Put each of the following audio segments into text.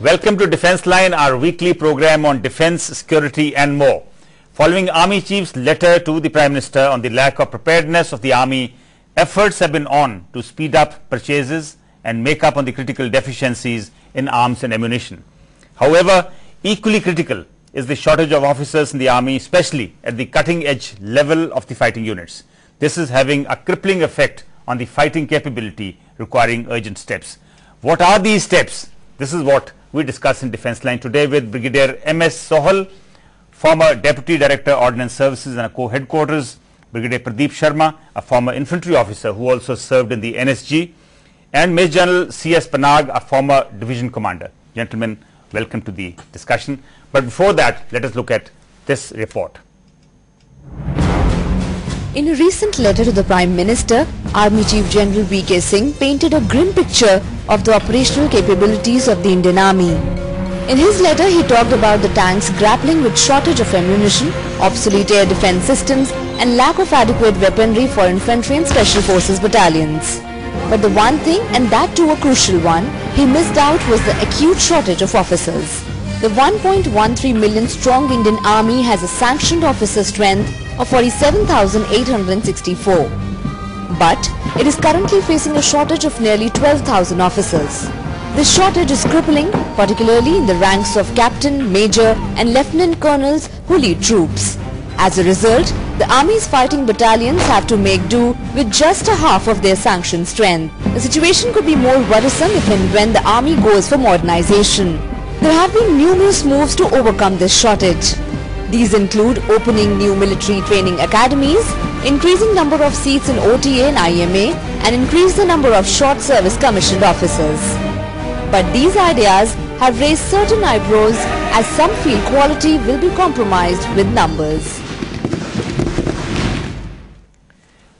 Welcome to Defence Line, our weekly program on defence, security and more. Following Army Chief's letter to the Prime Minister on the lack of preparedness of the Army, efforts have been on to speed up purchases and make up on the critical deficiencies in arms and ammunition. However, equally critical is the shortage of officers in the Army, especially at the cutting-edge level of the fighting units. This is having a crippling effect on the fighting capability, requiring urgent steps. What are these steps? This is what we discuss in Defence Line today with Brigadier M.S. Sohal, former Deputy Director Ordnance Services and Co-Headquarters, Brigadier Pradeep Sharma, a former infantry officer who also served in the NSG, and Major General C.S. Panag, a former division commander. Gentlemen, welcome to the discussion. But before that, let us look at this report. In a recent letter to the Prime Minister, Army Chief General V.K. Singh painted a grim picture of the operational capabilities of the Indian Army. In his letter, he talked about the tanks grappling with shortage of ammunition, obsolete air defence systems and lack of adequate weaponry for infantry and special forces battalions. But the one thing, and that too a crucial one, he missed out was the acute shortage of officers. The 1.13 million strong Indian Army has a sanctioned officer strength of 47,864. But it is currently facing a shortage of nearly 12,000 officers. This shortage is crippling, particularly in the ranks of captain, major and lieutenant colonels who lead troops. As a result, the Army's fighting battalions have to make do with just a half of their sanctioned strength. The situation could be more worrisome if and when the Army goes for modernization. There have been numerous moves to overcome this shortage. These include opening new military training academies, increasing number of seats in OTA and IMA, and increase the number of short service commissioned officers. But these ideas have raised certain eyebrows as some feel quality will be compromised with numbers.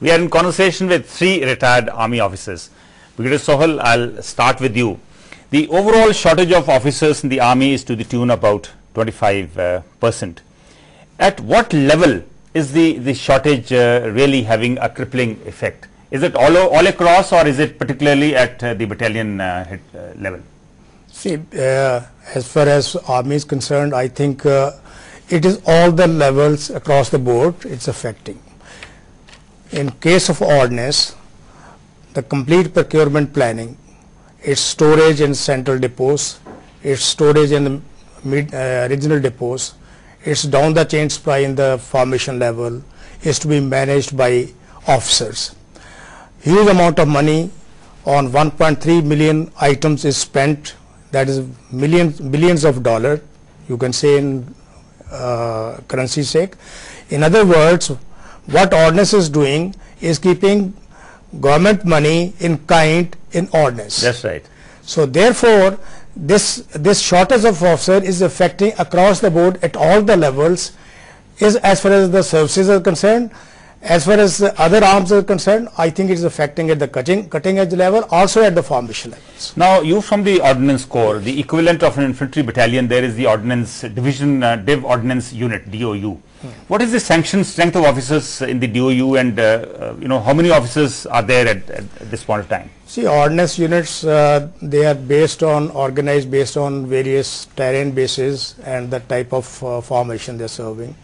We are in conversation with three retired Army officers. Brigadier Sohal, I'll start with you. The overall shortage of officers in the Army is to the tune of about 25%. At what level is the shortage really having a crippling effect? Is it all across, or is it particularly at the battalion level? See, as far as Army is concerned, I think it is all the levels across the board it's affecting. In case of ordnance, the complete procurement planning, its storage in central depots, its storage in the regional depots, it's down the chain supply in the formation level, is to be managed by officers. Huge amount of money on 1.3 million items is spent, that is billions of dollars, you can say in currency sake. In other words, what ordnance is doing is keeping government money in kind in ordnance. That's right. So therefore, this shortage of officer is affecting across the board at all the levels, is as far as the services are concerned. As far as the other arms are concerned, I think it is affecting at the cutting edge level, also at the formation levels. Now, you from the Ordnance Corps, the equivalent of an infantry battalion, there is the Ordnance Division, Div Ordnance Unit, DOU. What is the sanctioned strength of officers in the DOU, and how many officers are there at this point of time? See, ordnance units, they are organized based on various terrain bases and the type of formation they are serving.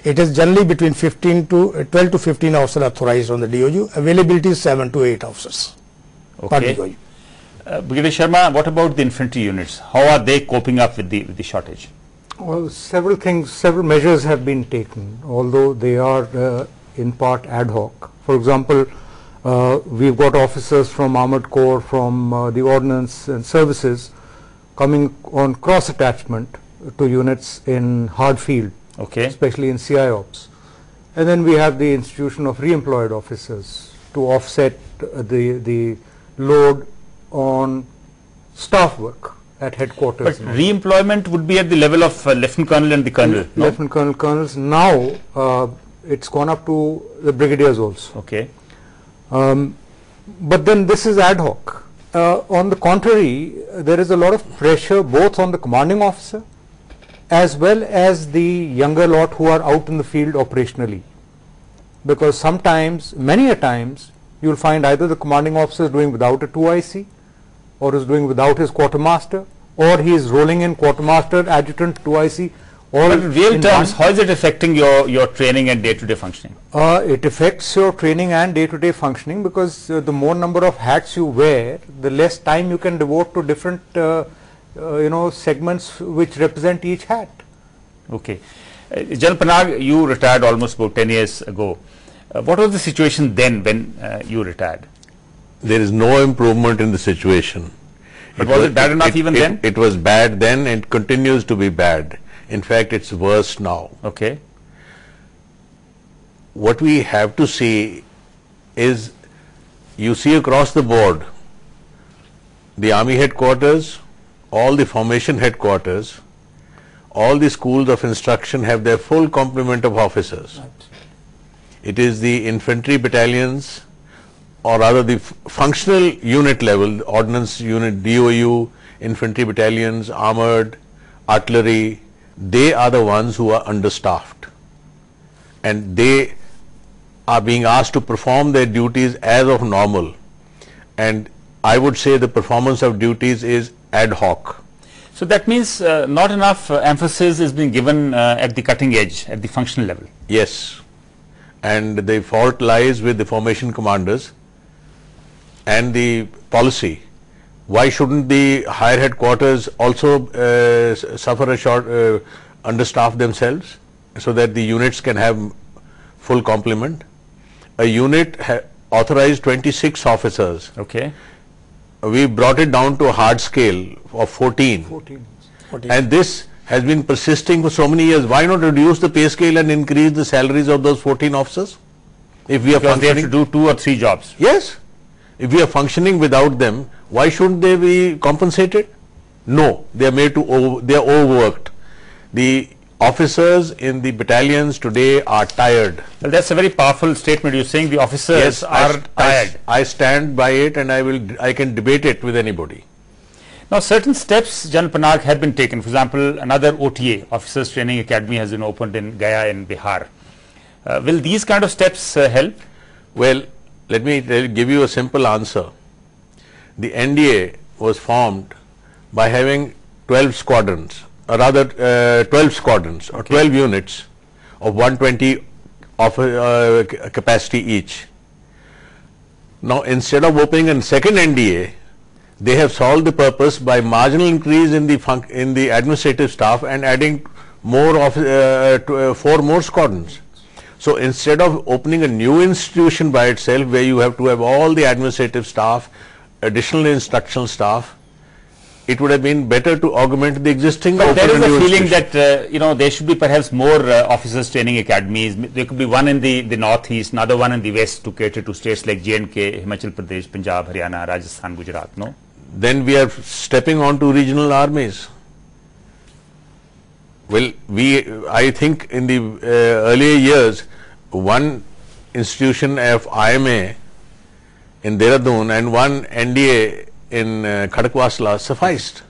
It is generally between 12 to 15 officers authorized on the DOU. Availability is 7 to 8 officers per DOU. Brigadier Sharma, what about the infantry units? How are they coping up with the shortage? Well, several measures have been taken, although they are in part ad hoc. For example, we've got officers from Armored Corps, from the Ordnance and Services coming on cross attachment to units in hard field, especially in CIOps. And then we have the institution of re-employed officers to offset the load on staff work at headquarters. But re-employment would be at the level of Lieutenant Colonel and the Colonel. Lieutenant Colonel, Colonels. Now it's gone up to the brigadiers also. Okay. But then this is ad hoc. On the contrary, there is a lot of pressure both on the commanding officer as well as the younger lot who are out in the field operationally. Because sometimes, many a times, you will find either the commanding officer is doing without a 2IC, or is doing without his quartermaster, or he is rolling in quartermaster, adjutant, 2IC, all But in real in terms, one. how is it affecting your training and day-to-day functioning? It affects your training and day-to-day functioning, because the more number of hats you wear, the less time you can devote to different segments which represent each hat. Okay. General Panag, you retired almost about 10 years ago. What was the situation then when you retired? There is no improvement in the situation. But was it bad enough even then? It was bad then and continues to be bad. In fact, it's worse now. Okay. What we have to see is, you see across the board, the army headquarters, all the formation headquarters, all the schools of instruction have their full complement of officers. Right. It is the infantry battalions, or rather the functional unit level, ordnance unit, DOU, infantry battalions, armored, artillery, they are the ones who are understaffed, and they are being asked to perform their duties as of normal, and I would say the performance of duties is ad hoc. So that means not enough emphasis is being given at the cutting edge, at the functional level. Yes, and the fault lies with the formation commanders and the policy. Why shouldn't the higher headquarters also suffer a short understaff themselves, so that the units can have full complement? A unit authorized 26 officers. Okay. We brought it down to a hard scale of 14. 14. And this has been persisting for so many years. Why not reduce the pay scale and increase the salaries of those 14 officers? If we are Because they have to functioning, do 2 or 3 jobs. yes. If we are functioning without them, why shouldn't they be compensated? No, they are made to they are overworked. The officers in the battalions today are tired. Well, that's a very powerful statement. You're saying the officers are tired. I stand by it, and I can debate it with anybody. Now, certain steps, General Panag, have been taken. For example, another OTA, Officers Training Academy, has been opened in Gaya in Bihar. Will these kind of steps help? Well, let me give you a simple answer. The NDA was formed by having 12 squadrons, or rather 12 squadrons, or 12 units of 120 of capacity each. Now, instead of opening a second NDA, they have solved the purpose by marginal increase in the administrative staff and adding more of 4 more squadrons. So instead of opening a new institution by itself, where you have to have all the administrative staff, additional instructional staff, it would have been better to augment the existing. But there is open a new feeling institution. that there should be perhaps more officers training academies. There could be one in the northeast, another one in the west to cater to states like J&K, Himachal Pradesh, Punjab, Haryana, Rajasthan, Gujarat. No. Then we are stepping on to regional armies. Well, I think in the earlier years, one institution of IMA in Dehradun and one NDA in Khadakwasla sufficed,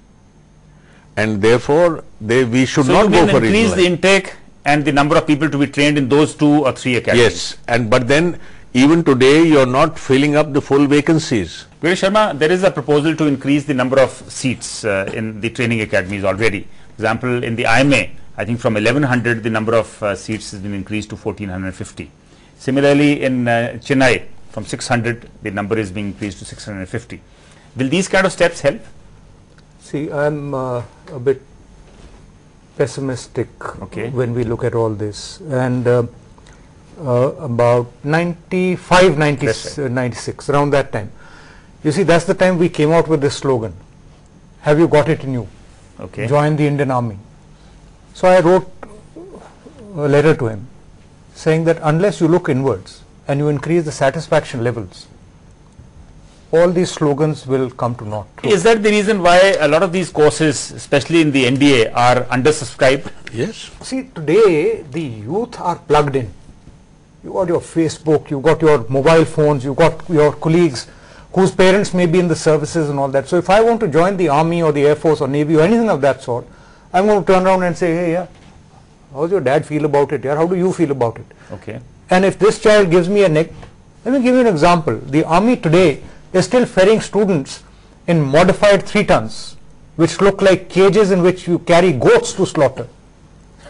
and therefore we should So not you go mean for increase regional. the intake and the number of people to be trained in those 2 or 3 academies. Yes, but then even today you are not filling up the full vacancies. Veer Sharma, there is a proposal to increase the number of seats in the training academies already. For example, in the IMA, I think from 1100 the number of seats has been increased to 1450. Similarly, in Chennai, from 600 the number is being increased to 650. Will these kind of steps help? See, I'm a bit pessimistic when we look at all this, and about 95, 96, around that time. You see, that's the time we came out with this slogan, "Have you got it in you? Okay. Join the Indian Army." So I wrote a letter to him saying that unless you look inwards and you increase the satisfaction levels, all these slogans will come to naught. Is that the reason why a lot of these courses, especially in the NDA, are undersubscribed? Yes. See, today the youth are plugged in. You got your Facebook, you got your mobile phones, you got your colleagues whose parents may be in the services and all that. So if I want to join the army or the air force or navy or anything of that sort, I'm going to turn around and say, "Hey, yeah, how does your dad feel about it? Yeah, how do you feel about it?" Okay. And if this child gives me a let me give you an example. The army today is still ferrying students in modified 3 tons which look like cages in which you carry goats to slaughter.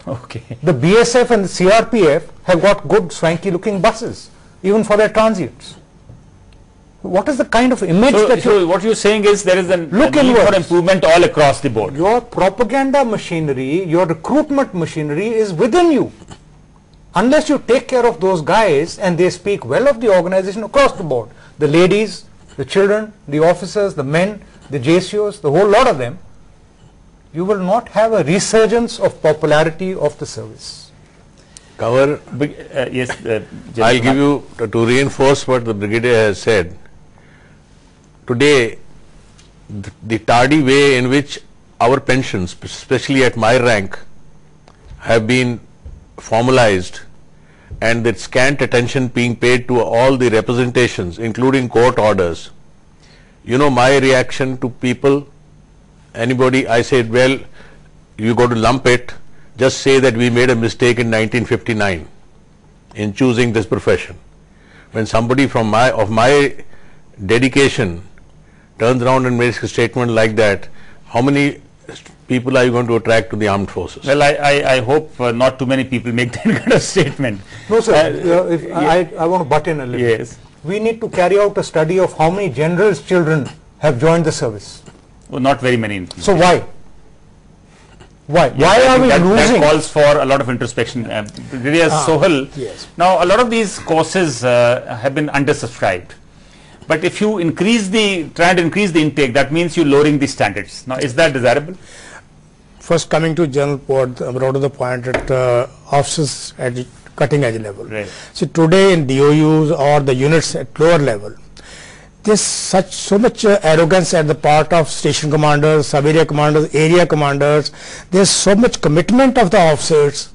Okay. The BSF and the CRPF have got good swanky looking buses, even for their transients. What is the kind of image that So what you're saying is there is a need inwards. for improvement all across the board. Your propaganda machinery, your recruitment machinery is within you. Unless you take care of those guys and they speak well of the organization across the board, the ladies, the children, the officers, the men, the JCOs, the whole lot of them, you will not have a resurgence of popularity of the service. Cover. Yes, I'll give you, to reinforce what the Brigadier has said, today the tardy way in which our pensions, especially at my rank, have been formalized, and that scant attention being paid to all the representations, including court orders. You know my reaction to people, anybody, I said, well, you got to lump it, just say that we made a mistake in 1959 in choosing this profession. When somebody of my dedication turns around and makes a statement like that, how many people are you going to attract to the armed forces? Well, I hope not too many people make that kind of statement. No, sir. I want to butt in a little. Yes. We need to carry out a study of how many generals' children have joined the service. Well, not very many. So why? Why? Yeah, Why are we that losing? calls for a lot of introspection. Brigadier Sohal, yes. now a lot of these courses have been undersubscribed. But if you try and increase the intake, that means you're lowering the standards. Now, is that desirable? First, coming to General Port, brought to the point that officers at the cutting edge level. Right. See, today in DOUs or the units at lower level, there's so much arrogance at the part of station commanders, sub-area commanders, area commanders. There's so much commitment of the officers.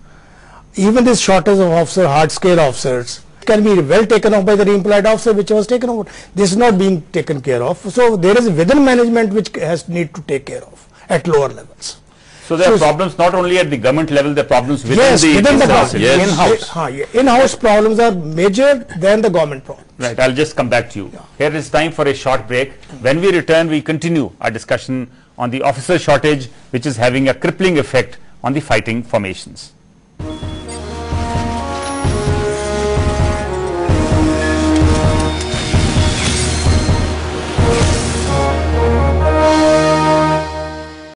Even this shortage of officer, hard-scale officers, can be well taken off by the re-employed officer which was taken over. This is not being taken care of. So there is within management which need to take care of at lower levels. So there are problems not only at the government level, there are problems within Yes, the within the services. in-house. In-house problems are major than the government problems. Right, I'll just come back to you. Here it is time for a short break. When we return, we continue our discussion on the officer shortage, which is having a crippling effect on the fighting formations.